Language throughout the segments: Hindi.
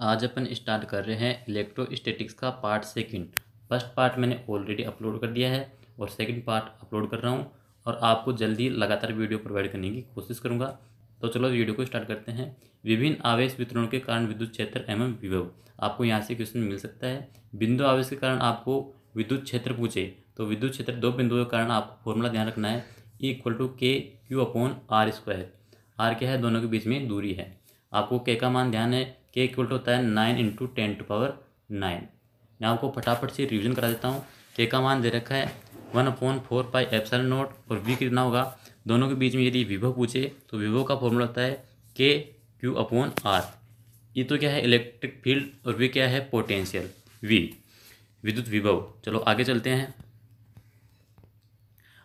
आज अपन स्टार्ट कर रहे हैं इलेक्ट्रोस्टैटिक्स का पार्ट सेकंड। फर्स्ट पार्ट मैंने ऑलरेडी अपलोड कर दिया है और सेकंड पार्ट अपलोड कर रहा हूं और आपको जल्दी लगातार वीडियो प्रोवाइड करने की कोशिश करूंगा। तो चलो वीडियो को स्टार्ट करते हैं। विभिन्न आवेश वितरणों के कारण विद्युत क्षेत्र एवं विभव, आपको यहाँ से क्वेश्चन मिल सकता है। बिंदु आवेश के कारण आपको विद्युत क्षेत्र पूछे तो विद्युत क्षेत्र दो बिंदुओं के कारण आपको फॉर्मूला ध्यान रखना है, E=K/Q/R²। आर क्या है, दोनों के बीच में दूरी है। आपको के का मान ध्यान है, के इक्वल टू होता है 9 × 10⁻⁹। मैं आपको फटाफट से रिवीजन करा देता हूँ। के का मान दे रखा है 1/4πε0 और वी कितना होगा, दोनों के बीच में यदि विभव पूछे तो विभव का फॉर्मूला होता है KQ/R। ये तो क्या है, इलेक्ट्रिक फील्ड, और वी क्या है, पोटेंशियल, वी विद्युत विभव। चलो आगे चलते हैं।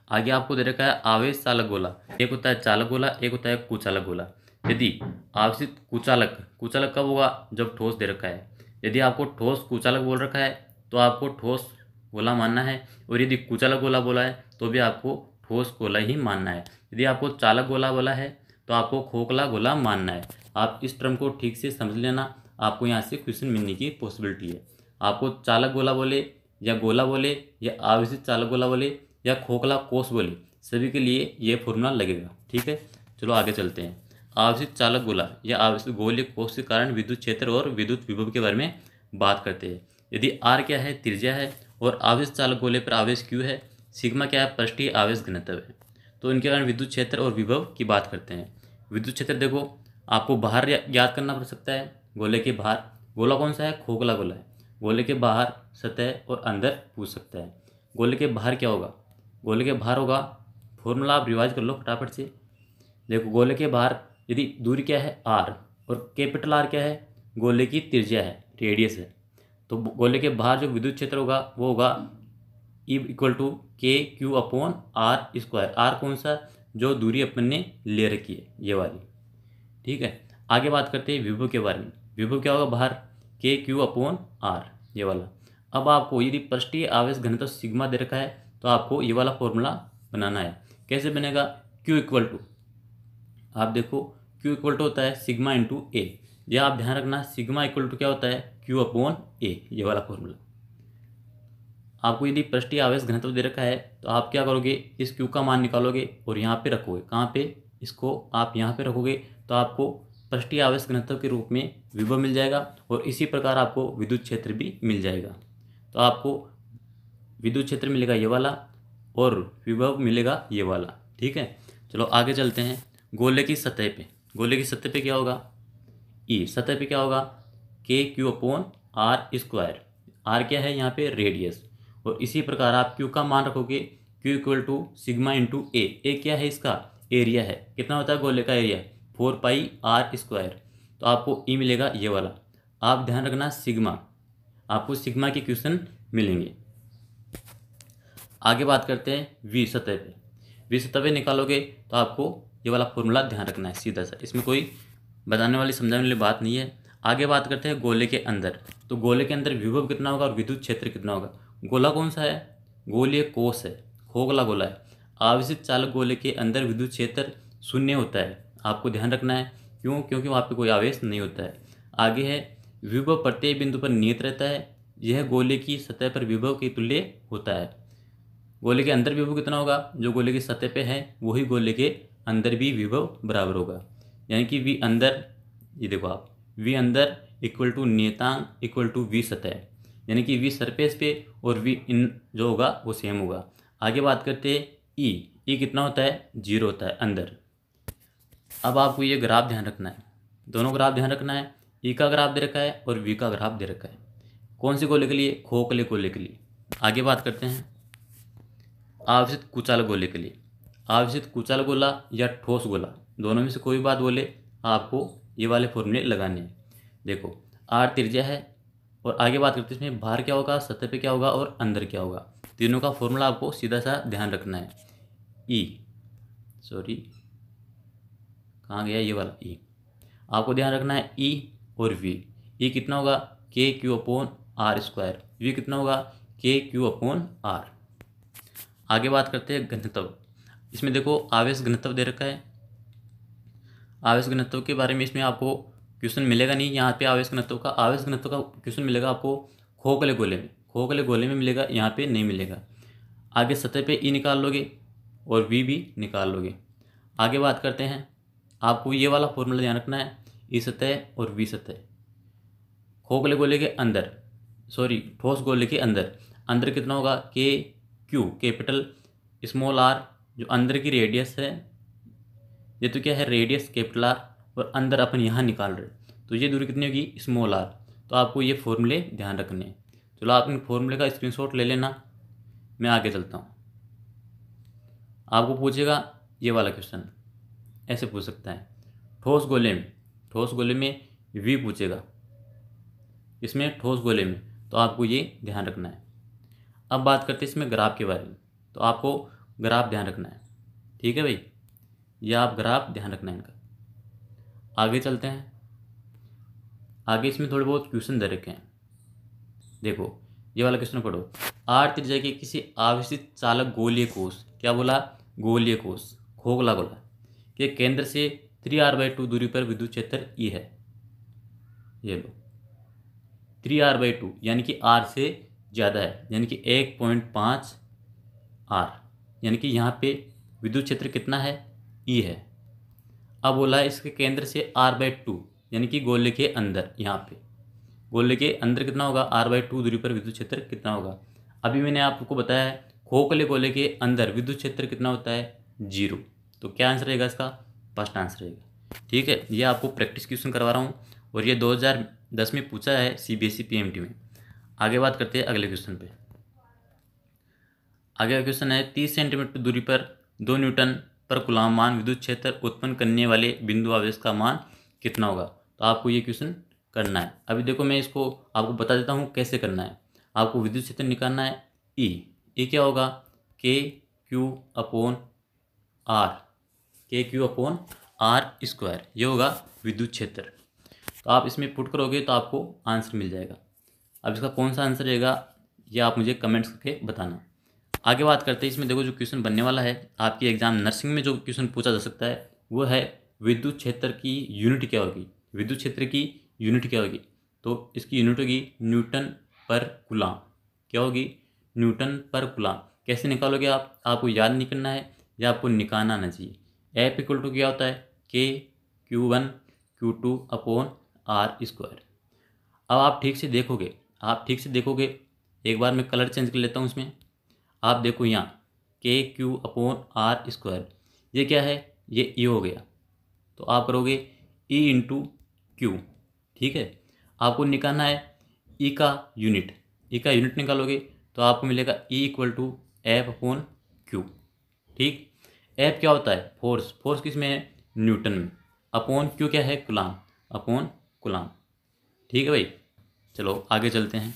आगे आपको दे रखा है आवेश चालक गोला। एक होता है चालक गोला, एक होता है कुचालक गोला। यदि आवेशित कुचालक, कुचालक कब होगा, जब ठोस दे रखा है। यदि आपको ठोस कुचालक बोल रखा है तो आपको ठोस गोला मानना है, और यदि कुचालक गोला बोला है तो भी आपको ठोस गोला ही मानना है। यदि आपको चालक गोला बोला है तो आपको खोखला गोला मानना है। आप इस टर्म को ठीक से समझ लेना, आपको यहाँ से क्वेश्चन मिलने की पॉसिबिलिटी है। आपको चालक गोला बोले या गोला बोले या आवेशित चालक गोला बोले या खोखला कोष बोले, सभी के लिए ये फॉर्मूला लगेगा। ठीक है, चलो आगे चलते हैं। आवेशित चालक गोला या आवेशित गोलीय कोष के कारण विद्युत क्षेत्र और विद्युत विभव के बारे में बात करते हैं। यदि आर क्या है, त्रिज्या है, और आवेशित चालक गोले पर आवेश क्यू है, सिग्मा क्या है, पृष्ठीय आवेश घनत्व है, तो इनके कारण विद्युत क्षेत्र और विभव की बात करते हैं। विद्युत क्षेत्र देखो, आपको बाहर याद करना पड़ सकता है, गोले के बाहर। गोला कौन सा है, खोखला गोला है। गोले के बाहर सतह और अंदर पूछ सकता है। गोले के बाहर क्या होगा, गोले के बाहर होगा, फॉर्मूला आप रिवाइज कर लो फटाफट से। देखो, गोले के बाहर यदि दूरी क्या है, आर, और कैपिटल आर क्या है, गोले की त्रिज्या है, रेडियस है, तो गोले के बाहर जो विद्युत क्षेत्र होगा वो होगा E=KQ/R²। आर कौन सा, जो दूरी अपन ने ले रखी है, ये वाली। ठीक है, आगे बात करते हैं विभव के बारे में। विभव क्या होगा बाहर, KQ/R, ये वाला। अब आपको यदि पृष्ठीय आवेश घनत्व सिग्मा दे रखा है तो आपको ये वाला फॉर्मूला बनाना है। कैसे बनेगा, Q=, आप देखो Q= होता है सिग्मा × A। यह आप ध्यान रखना, सिग्मा इक्वल टू क्या होता है, Q/A, ये वाला फॉर्मूला। आपको यदि पृष्ठीय आवेश घनत्व दे रखा है तो आप क्या करोगे, इस Q का मान निकालोगे और यहाँ पे रखोगे। कहाँ पे, इसको आप यहाँ पे रखोगे तो आपको पृष्ठीय आवेश घनत्व के रूप में विभव मिल जाएगा, और इसी प्रकार आपको विद्युत क्षेत्र भी मिल जाएगा। तो आपको विद्युत क्षेत्र मिलेगा ये वाला और विभव मिलेगा ये वाला। ठीक है, चलो आगे चलते हैं। गोले की सतह पे, गोले की सतह पे क्या होगा, ई, सतह पे क्या होगा, KQ/R²। आर क्या है यहाँ पे, रेडियस, और इसी प्रकार आप Q का मान रखोगे, Q = सिग्मा × A। ए क्या है, इसका एरिया है। कितना होता है गोले का एरिया, 4πr²। तो आपको ई मिलेगा ये वाला। आप ध्यान रखना सिग्मा, आपको सिग्मा के क्वेश्चन मिलेंगे। आगे बात करते हैं वी सतह पे। वी सतह पे निकालोगे तो आपको ये वाला फॉर्मूला ध्यान रखना है सीधा सा, इसमें कोई बताने वाली समझाने वाली बात नहीं है। आगे बात करते हैं गोले के अंदर। तो गोले के अंदर विभव कितना होगा और विद्युत क्षेत्र कितना होगा। गोला कौन सा है, गोलीय कोष है, खोखला गोला है। आवेशित चालक गोले के अंदर विद्युत क्षेत्र शून्य होता है, आपको ध्यान रखना है। क्यों, क्योंकि वहाँ पे कोई आवेश नहीं होता है। आगे है विभव प्रत्येक बिंदु पर नियत रहता है, यह गोले की सतह पर विभव के तुल्य होता है। गोले के अंदर विभव कितना होगा, जो गोले की सतह पे है वही गोले के अंदर भी विभव बराबर होगा। यानी कि वी अंदर, ये देखो आप, वी अंदर इक्वल टू नियतांक इक्वल टू वी सतह, यानी कि वी सरफेस पे और वी इन जो होगा वो सेम होगा। आगे बात करते हैं ई। ई कितना होता है, 0 होता है अंदर। अब आपको ये ग्राफ ध्यान रखना है, दोनों ग्राफ ध्यान रखना है। ई का ग्राफ दे रखा है और वी का ग्राफ दे रखा है। कौन से गोले के लिए, खोखले गोले के लिए। आगे बात करते हैं आवेशित कुचालक गोले के लिए। आवेशित कुचालक गोला या ठोस गोला, दोनों में से कोई बात बोले, आपको ये वाले फॉर्मूले लगाने हैं। देखो, आर त्रिज्या है, और आगे बात करते हैं इसमें बाहर क्या होगा, सतह पे क्या होगा और अंदर क्या होगा। तीनों का फॉर्मूला आपको सीधा सा ध्यान रखना है। ई, सॉरी कहाँ गया ये वाला ई, आपको ध्यान रखना है ई और वी। ई कितना होगा, KQ/R²। वी कितना होगा, KQ/R। आगे बात करते हैं घनत्व। इसमें देखो आवेश घनत्व दे रखा है। आवेश घनत्व के बारे में इसमें आपको क्वेश्चन मिलेगा नहीं यहाँ पे आवेश घनत्व का। आवेश घनत्व का क्वेश्चन मिलेगा आपको खोखले गोले में, खोखले गोले में मिलेगा, यहाँ पे नहीं मिलेगा। आगे सतह पे ई निकाल लोगे और वी भी निकाल लोगे। आगे बात करते हैं, आपको ये वाला फॉर्मूला ध्यान रखना है, ई सतह और वी सतह। खोखले गोले के अंदर, सॉरी ठोस गोले के अंदर, अंदर कितना होगा, के क्यू कैपिटल स्मॉल आर, जो अंदर की रेडियस है, ये तो क्या है रेडियस कैपिटल आर, और अंदर अपन यहाँ निकाल रहे, तो ये दूरी कितनी होगी स्मॉल आर। तो आपको ये फॉर्मूले ध्यान रखने हैं। चलो आप इन फॉर्मूले का स्क्रीनशॉट ले लेना, मैं आगे चलता हूँ। आपको पूछेगा ये वाला क्वेश्चन, ऐसे पूछ सकता है, ठोस गोले में, ठोस गोले में वी पूछेगा, इसमें ठोस गोले में, तो आपको ये ध्यान रखना है। अब बात करते हैं इसमें ग्राफ के बारे में, तो आपको ग्राफ ध्यान रखना है, ठीक है भाई, ये आप ग्राफ ध्यान रखना है इनका। आगे चलते हैं, आगे इसमें थोड़े बहुत क्वेश्चन दे रखे हैं। देखो ये वाला क्वेश्चन पढ़ो, आर त्रिज्या के किसी आवेशित चालक गोलीय कोष, क्या बोला, गोलीय कोष, खोखला गोला के केंद्र से 3r/2 दूरी पर विद्युत क्षेत्र ई है। ये लो 3r/2 यानी कि r से ज़्यादा है, यानी कि 1.5 r, यानी कि यहाँ पे विद्युत क्षेत्र कितना है, ई है। अब बोला है इसके केंद्र से r/2 यानी कि गोले के अंदर, यहाँ पे गोले के अंदर कितना होगा, r/2 दूरी पर विद्युत क्षेत्र कितना होगा। अभी मैंने आपको बताया है खोखले गोले के अंदर विद्युत क्षेत्र कितना होता है, 0। तो क्या आंसर रहेगा इसका, फर्स्ट आंसर रहेगा। ठीक है, ये आपको प्रैक्टिस क्वेश्चन करवा रहा हूँ और ये 2010 में पूछा है CBSE PMT में। आगे बात करते हैं अगले क्वेश्चन पे। आगे का क्वेश्चन है 30 सेंटीमीटर दूरी पर 2 न्यूटन पर कूलम मान विद्युत क्षेत्र उत्पन्न करने वाले बिंदु आवेश का मान कितना होगा। तो आपको ये क्वेश्चन करना है। अभी देखो मैं इसको आपको बता देता हूँ कैसे करना है। आपको विद्युत क्षेत्र निकालना है, ई क्या होगा, KQ/R, KQ/R², ये होगा विद्युत क्षेत्र। तो आप इसमें पुट करोगे तो आपको आंसर मिल जाएगा। अब इसका कौन सा आंसर रहेगा ये आप मुझे कमेंट्स करके बताना। आगे बात करते हैं, इसमें देखो जो क्वेश्चन बनने वाला है आपकी एग्जाम नर्सिंग में, जो क्वेश्चन पूछा जा सकता है वो है विद्युत क्षेत्र की यूनिट क्या होगी, विद्युत क्षेत्र की यूनिट क्या होगी। तो इसकी यूनिट होगी न्यूटन पर कूलम। क्या होगी, न्यूटन पर कूलम। कैसे निकालोगे आप, आपको याद नहीं करना है या आपको निकालना आना चाहिए। F = क्या होता है, KQ1/Q2/R²। अब आप ठीक से देखोगे, एक बार मैं कलर चेंज कर लेता हूँ इसमें। आप देखो यहाँ KQ/R², ये क्या है, ये E हो गया। तो आप करोगे E × Q। ठीक है, आपको निकालना है E का यूनिट, निकालोगे तो आपको मिलेगा E = F/Q। ठीक, F क्या होता है, फोर्स किस में है, न्यूटन में, अपॉन Q क्या है, कूलम। ठीक है भाई, चलो आगे चलते हैं।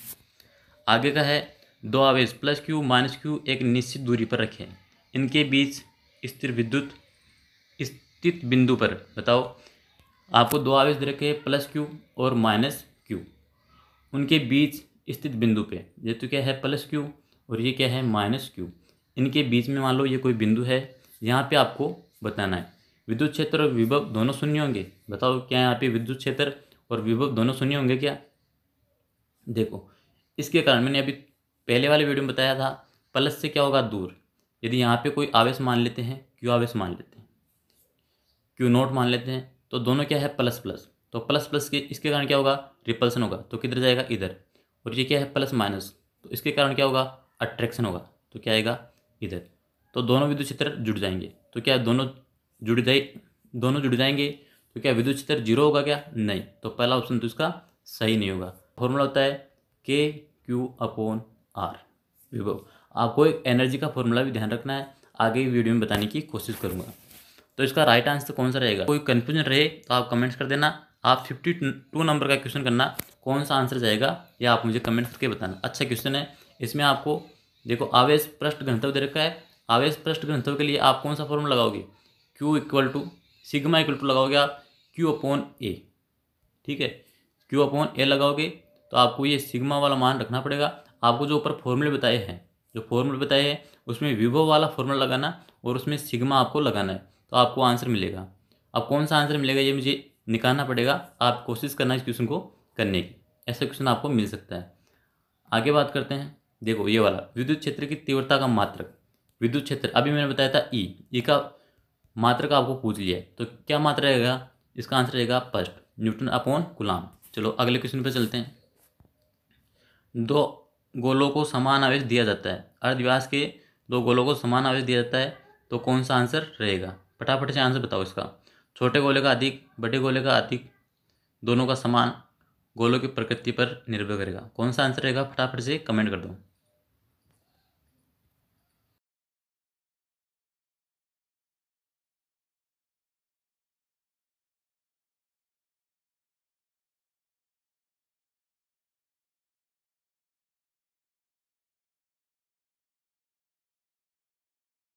आगे का है 2 आवेश +Q -Q एक निश्चित दूरी पर रखें, इनके बीच स्थित बिंदु पर, बताओ आपको 2 आवेश दे रखे +Q और -Q, उनके बीच स्थित बिंदु पे, ये तो क्या है +Q और ये क्या है -Q, इनके बीच में मान लो ये कोई बिंदु है। यहाँ पे आपको बताना है विद्युत क्षेत्र और विभव दोनों शून्य होंगे। बताओ क्या यहाँ पे विद्युत क्षेत्र और विभव दोनों शून्य होंगे क्या। देखो इसके कारण मैंने अभी पहले वाले वीडियो में बताया था, प्लस से क्या होगा, दूर। यदि यहाँ पे कोई आवेश मान लेते हैं, Q आवेश मान लेते हैं, Q0 मान लेते हैं, तो दोनों क्या है प्लस, तो प्लस के इसके कारण क्या होगा, रिपल्सन होगा, तो किधर जाएगा, इधर। और ये क्या है +-, तो इसके कारण क्या होगा, अट्रैक्शन होगा, तो क्या आएगा, इधर। तो दोनों विद्युत क्षेत्र जुड़ जाएंगे, तो क्या दोनों जुड़ जाएंगे, तो क्या विद्युत क्षेत्र 0 होगा क्या, नहीं। तो पहला ऑप्शन तो इसका सही नहीं होगा। फॉर्मूला होता है KQ/R विभव। आपको एक एनर्जी का फॉर्मूला भी ध्यान रखना है, आगे वीडियो में बताने की कोशिश करूँगा। तो इसका राइट आंसर कौन सा रहेगा, कोई कन्फ्यूजन रहे तो आप कमेंट्स कर देना। आप 52 नंबर का क्वेश्चन करना, कौन सा आंसर जाएगा या आप मुझे कमेंट करके बताना। अच्छा क्वेश्चन है, इसमें आपको देखो आवेश पृष्ठ घनत्व दे रखा है। आवेश पृष्ठ घनत्व के लिए आप कौन सा फॉर्मूला लगाओगे, Q = सिग्मा लगाओगे आप Q/A। ठीक है, Q/A लगाओगे तो आपको ये सिग्मा वाला मान रखना पड़ेगा। आपको जो ऊपर फॉर्मूले बताए हैं, उसमें विभव वाला फॉर्मूला लगाना और उसमें सिग्मा आपको लगाना है, तो आपको आंसर मिलेगा। अब कौन सा आंसर मिलेगा ये मुझे निकालना पड़ेगा। आप कोशिश करना इस क्वेश्चन को करने की, ऐसा क्वेश्चन आपको मिल सकता है। आगे बात करते हैं। देखो ये वाला विद्युत क्षेत्र की तीव्रता का मात्रक। विद्युत क्षेत्र अभी मैंने बताया था ई का मात्रक आपको पूछ लिया है, तो क्या मात्रा रहेगा? इसका आंसर रहेगा फर्स्ट न्यूटन अपॉन कूलाम। चलो अगले क्वेश्चन पे चलते हैं। दो गोलों को समान आवेश दिया जाता है, अर्धव्यास के दो गोलों को समान आवेश दिया जाता है, तो कौन सा आंसर रहेगा? फटाफट से आंसर बताओ इसका। छोटे गोले का अधिक, बड़े गोले का अधिक, दोनों का समान, गोलों की प्रकृति पर निर्भर करेगा। कौन सा आंसर रहेगा? फटाफट से कमेंट कर दो।